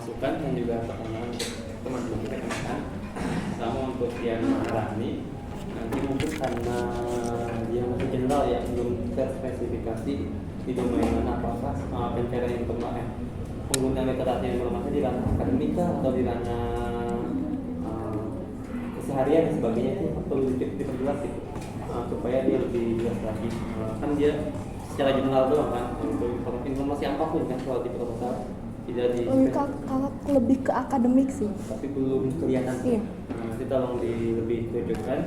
masukan dan juga pertanyaan untuk teman-teman kita kenakan. Sama untuk yang Rani, nanti mungkin karena dia masih general ya, belum terspesifikasi di domain mana, apakah pencarian informasi penggunaan literasi informasi di ranah akademika atau di ranah keseharian dan sebagainya, itu perlu diperjelas gitu, supaya dia lebih jelas lagi. Kan dia secara general doang kan, untuk informasi apapun kan soal di proposal tidak di kakak lebih ke akademik sih, tapi belum kelihatan. Iya. Nanti tolong lebih tunjukkan.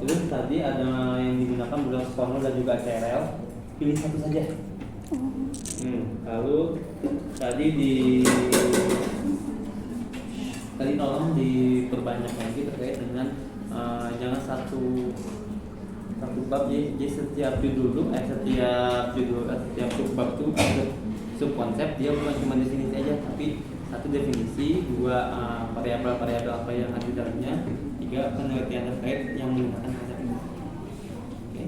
Terus tadi ada yang digunakan bulan Sono dan juga CRL, pilih satu saja. Lalu tadi tolong diperbanyak lagi terkait dengan jangan satu bab ya. Jadi setiap subbab itu ada subkonsep, dia bukan cuma definisi aja, tapi satu definisi, dua variabel apa yang ada di dalamnya, tiga penelitian terkait yang menggunakan konsep ini. Oke.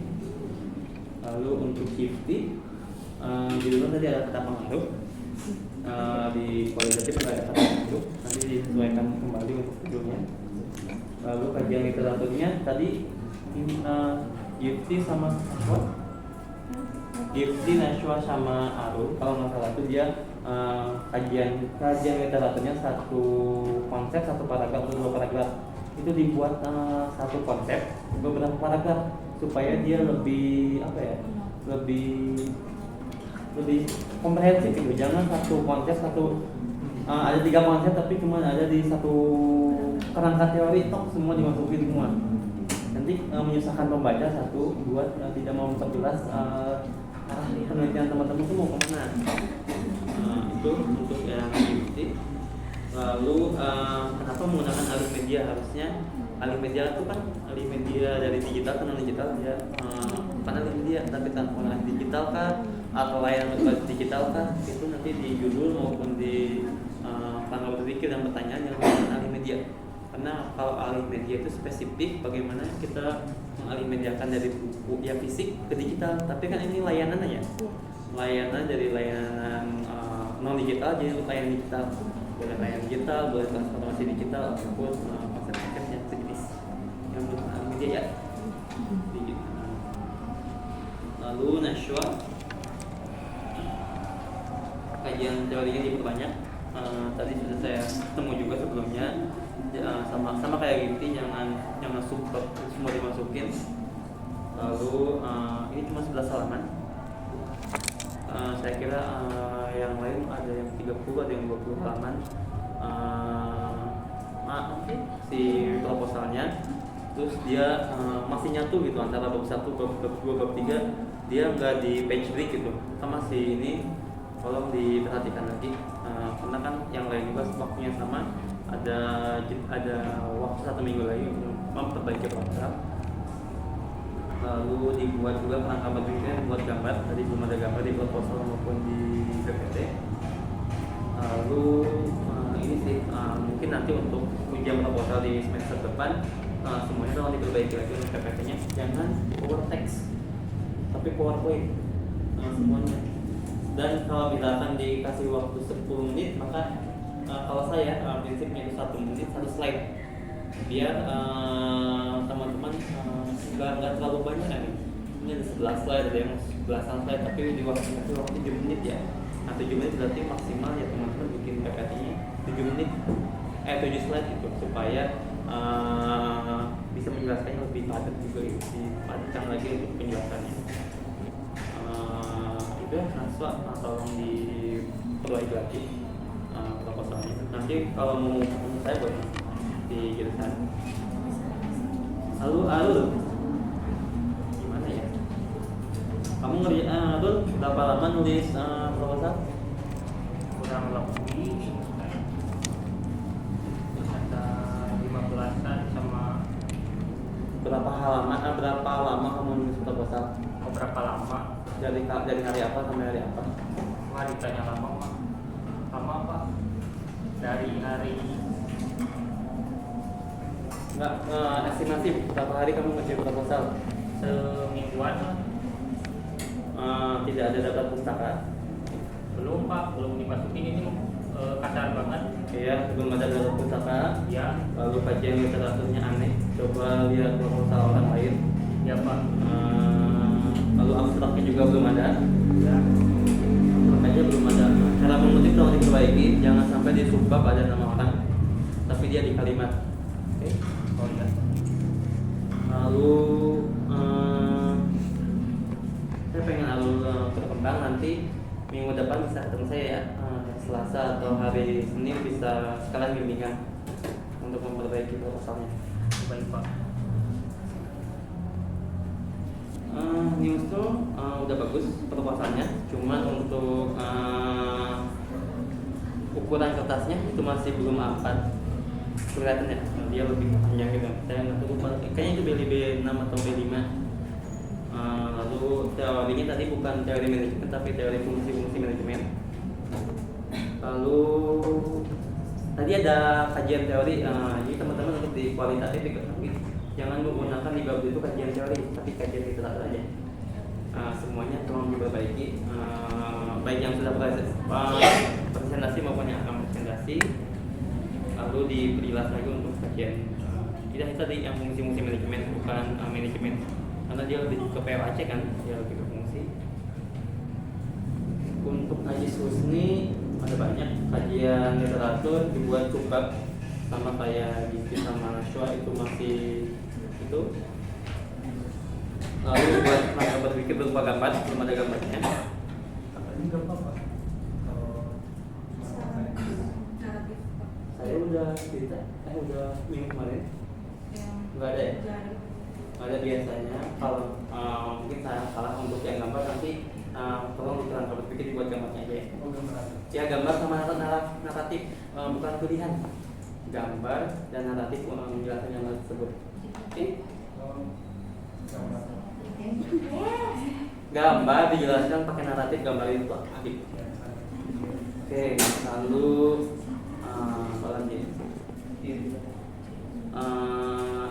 Lalu untuk Gifty, di luar tadi ada kata pengaruh, di kualitatif ada kata pengaruh, nanti disesuaikan kembali untuk judulnya. Lalu kajian literaturnya tadi Gifty sama apa? Gifty, Nashua sama Aru, kalau nggak salah itu dia kajian literaturnya satu konsep, satu paragraf atau dua paragraf, itu dibuat satu konsep beberapa paragraf supaya dia lebih komprehensif gitu. Jangan satu konsep ada tiga konsep tapi cuma ada di satu kerangka teori, semua dimasukin semua, nanti menyusahkan pembaca. Satu buat tidak mau memperjelas arah penelitian teman-teman itu mau kemana. Itu untuk yang Gifty. Lalu kenapa menggunakan alih media? Harusnya alih media itu kan alih media dari digital ke non digital, dia bukan alih media tapi transformasi digital kah atau layanan berbasis digital kah, itu nanti di judul maupun di tanggal berpikir dan pertanyaan yang menggunakan alih media. Karena kalau alih media itu spesifik bagaimana kita mengalih mediakan dari buku ya fisik ke digital, tapi kan ini layanan ya, layanan dari layanan non digital jadi layanan digital, boleh layanan digital, boleh transformasi digital ataupun konsep-konsep yang sejenis yang menggunakan media ya. Lalu Nashua, kajian teorinya diperbanyak. Tadi sudah saya temu juga sebelumnya, sama kayak Gifty, jangan subbab semua dimasukin. Lalu ini cuma 11 halaman. Saya kira yang lain ada yang 30, ada yang 20 halaman. Si proposalnya, terus dia masih nyatu gitu antara bab 1, bab 2, bab 3, dia nggak di page break gitu. Sama si ini tolong diperhatikan lagi, karena kan yang lain juga waktunya sama, ada waktu 1 minggu lagi untuk memperbaiki program. Lalu dibuat juga kerangka berpikirnya, buat gambar. Tadi belum ada gambar di proposal maupun di PPT. Lalu ini sih mungkin nanti untuk ujian proposal di semester depan, semuanya tolong diperbaiki lagi untuk PPT-nya. Jangan power text, tapi PowerPoint semuanya. Dan kalau misalkan dikasih waktu 10 menit, maka kalau saya prinsipnya itu 1 menit 1 slide, biar teman-teman nggak terlalu banyak kan. Ini ada 11 slide, ada yang belasan slide, tapi di waktu 7 menit ya. Nah 7 menit berarti maksimal ya teman-teman bikin PPT-nya 7 menit 7 slide gitu, supaya bisa menjelaskannya lebih padat juga, dipadatkan lagi untuk penjelasannya. Itu Naswa, tolong diperbaiki lagi proposalnya. Nanti kalau mau ketemu saya boleh di jurusan. Lalu gimana ya? Kamu berapa lama nulis proposal? Kurang lebih ada 15-an sama. Berapa lama kamu nulis proposal? Berapa lama? Dari hari apa sampai hari apa? Wah, ditanya lama mah. Lama Pak. Dari hari Enggak, estimasi berapa hari kamu ngerjain proposal? semingguan lah. Tidak ada daftar pustaka. Belum Pak, belum dimasukin ini. kasar banget. Ya, belum ada dalam pustaka. Ya, Lalu kajian literaturnya aneh. Coba lihat proposal orang lain. ya Pak. Lalu abstraknya juga belum ada. Ya, Makanya belum ada. Cara mengutip tolong diperbaiki. Jangan sampai di subbab ada nama orang, tapi dia di kalimat. Oke. oh ya. Lalu saya pengen berkembang nanti minggu depan bisa ketemu saya ya, Selasa atau hari Senin bisa sekalian bimbingan untuk memperbaiki proposalnya. Baik Pak. News tuh udah bagus proposalnya, cuman untuk ukuran kertasnya itu masih belum A4 kelihatan ya, dia lebih panjang gitu. Saya nggak tahu, kayaknya itu B6 atau B5. Lalu teorinya tadi bukan teori manajemen tapi teori fungsi-fungsi manajemen. Lalu tadi ada kajian teori, jadi teman-teman untuk di kualitatif diketahui jangan menggunakan di bab itu kajian teori, tapi kajian literatur aja. Semuanya tolong diperbaiki, baik yang sudah presentasi maupun yang akan presentasi. Lalu diperjelas lagi untuk kajian tidak tadi yang fungsi-fungsi manajemen, bukan manajemen, karena dia lebih ke POAC kan, dia lebih ke fungsi. Untuk najis husni ada banyak kajian literatur dibuat subbab sama kayak di sama Nashwa itu masih itu. Lalu buat maka berpikir berupa gambar, belum ada gambarnya. Katanya nggak apa-apa. Saya udah cerita, udah minggu kemarin nggak ada ya? Nggak ada biasanya. Kalau mungkin saya salah untuk yang gambar nanti tolong diterangkan berpikir dibuat gambarnya aja ya. Ya gambar sama naratif, bukan pilihan. Gambar dan naratif menjelaskan yang tersebut. Oke? Gambar dijelaskan pakai naratif, gambar itu aktif. Oke, lalu apa lagi?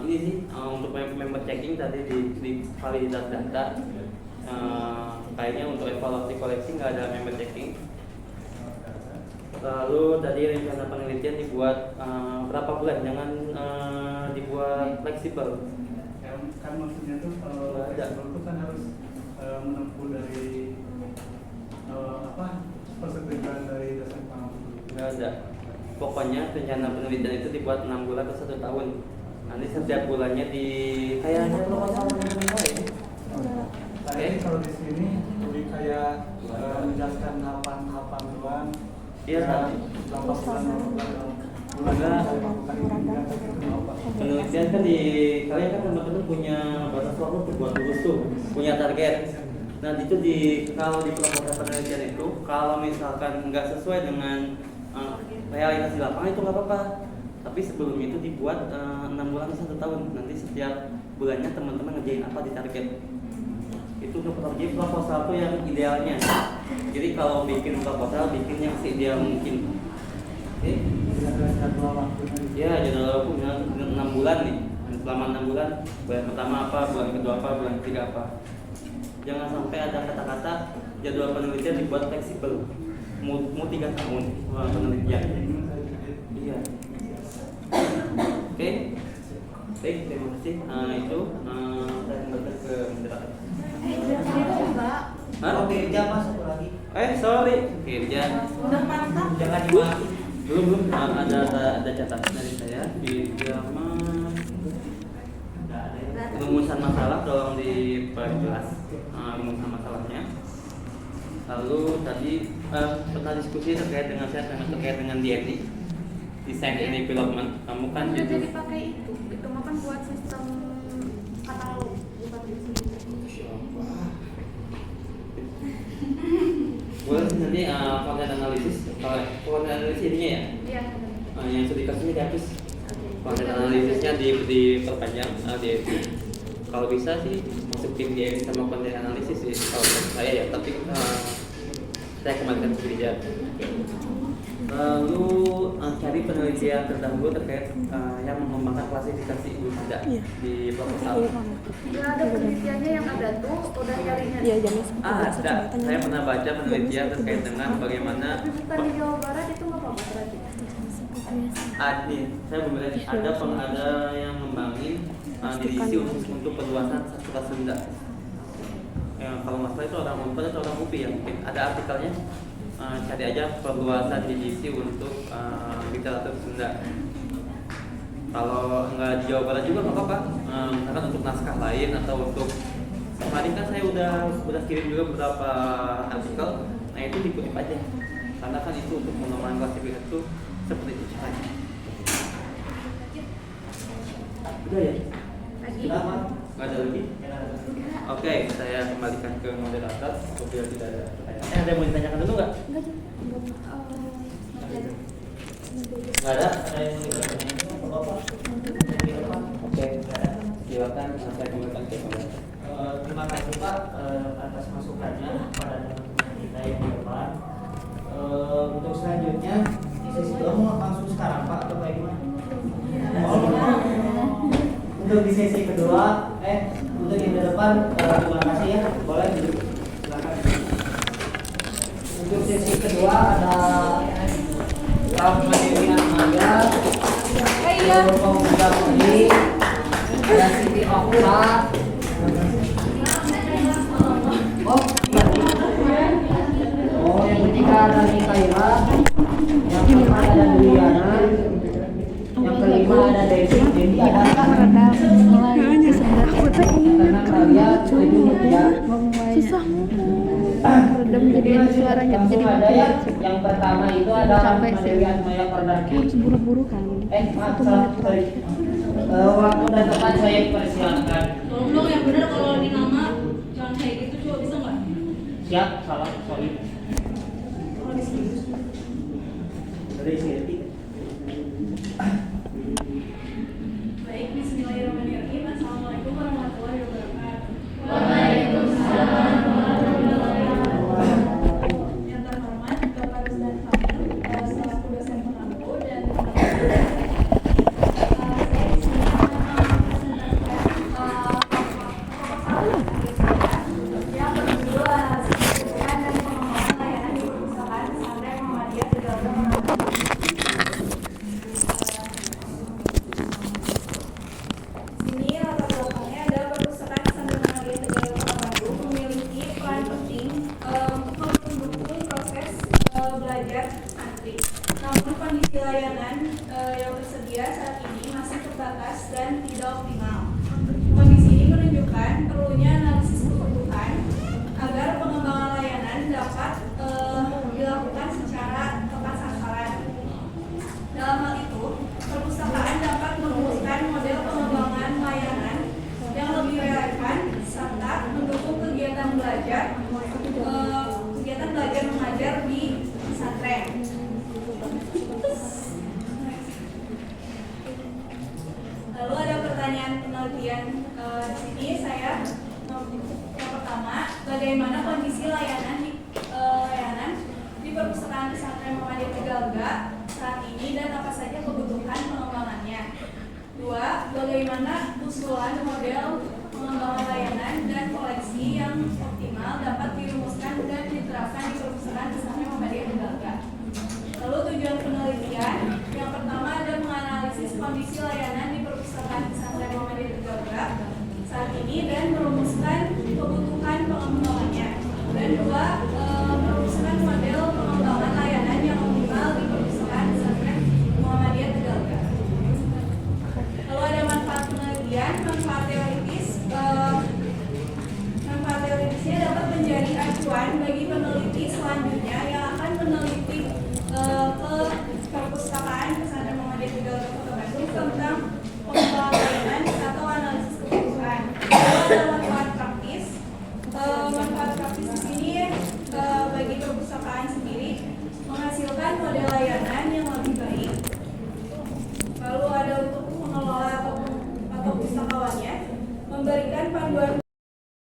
Ini sih untuk member checking tadi di validitas data. Kayaknya untuk evaluasi koleksi nggak ada member checking. Lalu tadi rencana penelitian dibuat berapa bulan, jangan dibuat fleksibel. Kan maksudnya tuh fleksibel itu kan harus menempuh dari persetujuan dari dosen pengampu. Nggak ada. Pokoknya rencana penelitian itu dibuat 6 bulan atau 1 tahun. Nanti setiap bulannya di kayaknya proposal ini. Tapi kalau di sini lebih kayak menjelaskan tahapan doang. Iya, Berapa bulan penelitian kan di kalian kan teman-teman punya batas waktu untuk buat lulus tuh, punya target. Nah itu kalau di proposal penelitian itu kalau misalkan nggak sesuai dengan realitas di lapangan itu nggak apa-apa. Tapi sebelum itu dibuat 6 bulan atau 1 tahun. Nanti setiap bulannya teman-teman ngerjain apa di target. Itu untuk proposal itu yang idealnya. Jadi kalau bikin proposal bikin yang seideal mungkin. Oke? Ya, jadwal waktunya 6 bulan nih. Selama 6 bulan, bulan pertama apa, bulan kedua apa, bulan ketiga apa. Jangan sampai ada kata-kata jadwal penelitian dibuat fleksibel. Mau 3 tahun penelitian. Iya. Oke. Baik, terima kasih. Itu saya kembalikan ke moderator. Kalau kerja Mas satu lagi. Sorry, kerja. Udah mantap. Jangan dimaki. Belum ada catatan dari saya di drama rumusan masalah, tolong diperjelas rumusan masalahnya. Lalu tadi pernah diskusi terkait dengan DND, design and development. Kamu kan Udah itu jadi pakai itu mah kan buat sistem katalog bukan di sini. boleh sih nanti konten analisis. Konten analisis ininya ya, Iya. yang sudah dikasih dihapus. Konten analisisnya diperpanjang DND. Kalau bisa sih masukin DND sama konten analisis sih kalau menurut saya ya, tapi saya kembalikan ke kerja. Lalu cari penelitian penelitian terdahulu terkait yang mengembangkan klasifikasi wisuda di proposal. Ya ada penelitiannya yang ada tuh udah nyarinya. Iya, jamnya Ada. Saya pernah baca penelitian terkait dengan bagaimana Tapi bukan di Jawa Barat itu nggak apa-apa berarti. saya beberapa ada yang ngembangin diisi untuk perluasan sastra Sunda. Kalau masalah itu orang Unpad atau orang UPI ya, mungkin ada artikelnya. Cari aja perluasan diisi untuk literatur Sunda. Kalau nggak di Jawa Barat juga nggak apa-apa. Misalkan untuk naskah lain atau untuk kemarin kan saya udah kirim juga beberapa artikel. Nah itu dikutip aja. Karena kan itu untuk pengembangan klasifikasi itu seperti itu caranya. Udah ya? Lagi. Nggak ada lagi? Oke, saya kembalikan ke moderator. Apabila tidak ada pertanyaan. Ada yang mau ditanyakan dulu nggak? Enggak juga. Nggak ada? Ada yang mau ditanyakan? Oke, silakan saya kembalikan ke moderator. Terima kasih Pak atas masukannya pada teman-teman kita yang di depan. Untuk selanjutnya sesi kedua mau langsung sekarang Pak atau bagaimana? Untuk di sesi kedua, untuk yang di depan terima kasih ya, boleh duduk. Silakan. Untuk sesi kedua ada Rahma Dewi Ahmada, Pemuda Putri, ada Siti Okta. Yang ketiga ada Mikaela, yang keempat ada Dwiana, yang kelima ada Devi. Jadi ada tenang kalian tujuh ya. susah redam jadi suaranya jadi Langsung ada ya. Yang pertama itu ada sampai Rahma Dewi Ahmada Perdaki. buru-buru kan Maaf, sorry. Waktu dan tempat saya persilakan. Tolong dong yang benar kalau di nama jangan kayak gitu coba bisa nggak? Siap, salah, sorry. Dari sini. Baik, bismillahirrahmanirrahim. Assalamualaikum warahmatullahi wabarakatuh. Yang terhormat Bapak Rusdan Kamil selaku dosen pengampu dan yang berjudul analisis kebutuhan dan pengembangan layanan di perpustakaan pesantren Muhammadiyah Tegalega Manado. Sini latar belakangnya adalah perpustakaan pesantren Muhammadiyah Tegalega Bandung memiliki peran penting untuk mendukung proses belajar santri. Namun kondisi layanan yang tersedia saat ini masih terbatas dan tidak optimal. Kondisi ini menunjukkan perlunya analisis kebutuhan agar pengembangan layanan dapat dilakukan secara tepat sasaran. Dalam hal itu, perpustakaan dapat merumuskan model pengembangan layanan yang lebih relevan serta mendukung kegiatan belajar mengajar di pesantren. Lalu ada pertanyaan penelitian di sini saya yang pertama, bagaimana kondisi layanan di perpustakaan pesantren Muhammadiyah Tegalega saat ini dan apa saja kebutuhan pengembangannya. Dua, bagaimana usulan model pengembangan layanan dan koleksi yang optimal dapat dirumuskan dan diterapkan di perpustakaan pesantren Muhammadiyah Tegalega. Lalu tujuan penelitian, yang pertama ada menganalisis kondisi layanan di perpustakaan pesantren Muhammadiyah Tegalega saat ini dan merumuskan kebutuhan pengembangannya. Dan dua, merumuskan model pengembangan layanan yang optimal di perpustakaan pesantren Muhammadiyah Tegalega. Lalu ada manfaat penelitian, manfaat teoritis. Manfaat teoritisnya dapat menjadi acuan bagi peneliti selanjutnya